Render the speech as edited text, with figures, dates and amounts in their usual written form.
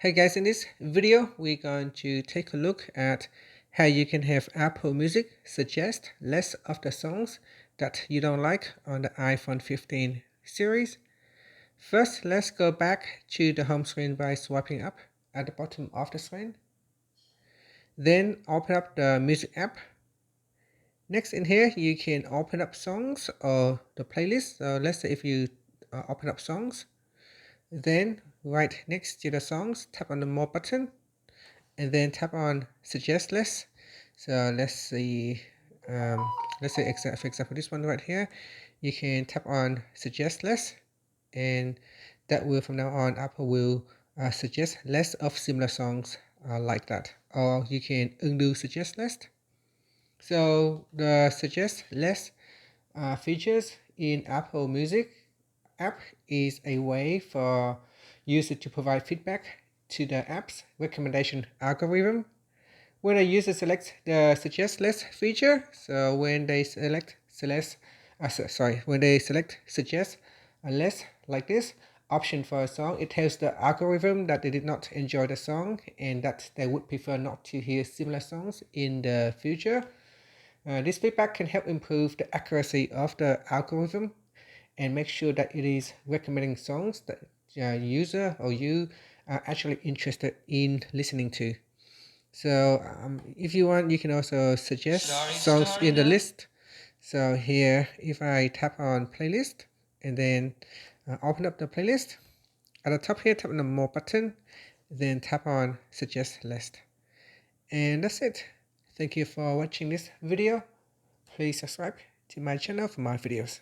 Hey guys, in this video, we're going to take a look at how you can have Apple Music suggest less of the songs that you don't like on the iPhone 15 series. First, let's go back to the home screen by swiping up at the bottom of the screen. Then open up the Music app. Next in here, you can open up songs or the playlist. So let's say if you open up songs, then right next to the songs, tap on the More button and then tap on Suggest List. So let's see, let's say for example this one right here, you can tap on Suggest List, and that will from now on Apple will suggest less of similar songs like that. Or you can undo Suggest List. So the Suggest Less features in Apple Music app is a way for users to provide feedback to the app's recommendation algorithm. When a user selects the Suggest Less feature, so when they select Suggest Less like this option for a song, it tells the algorithm that they did not enjoy the song and that they would prefer not to hear similar songs in the future. This feedback can help improve the accuracy of the algorithm and make sure that it is recommending songs that user or you are actually interested in listening to. So if you want, you can also suggest songs in the list. So here, if I tap on playlist and then open up the playlist, at the top here, tap on the More button, then tap on Suggest List. And that's it. Thank you for watching this video. Please subscribe to my channel for more videos.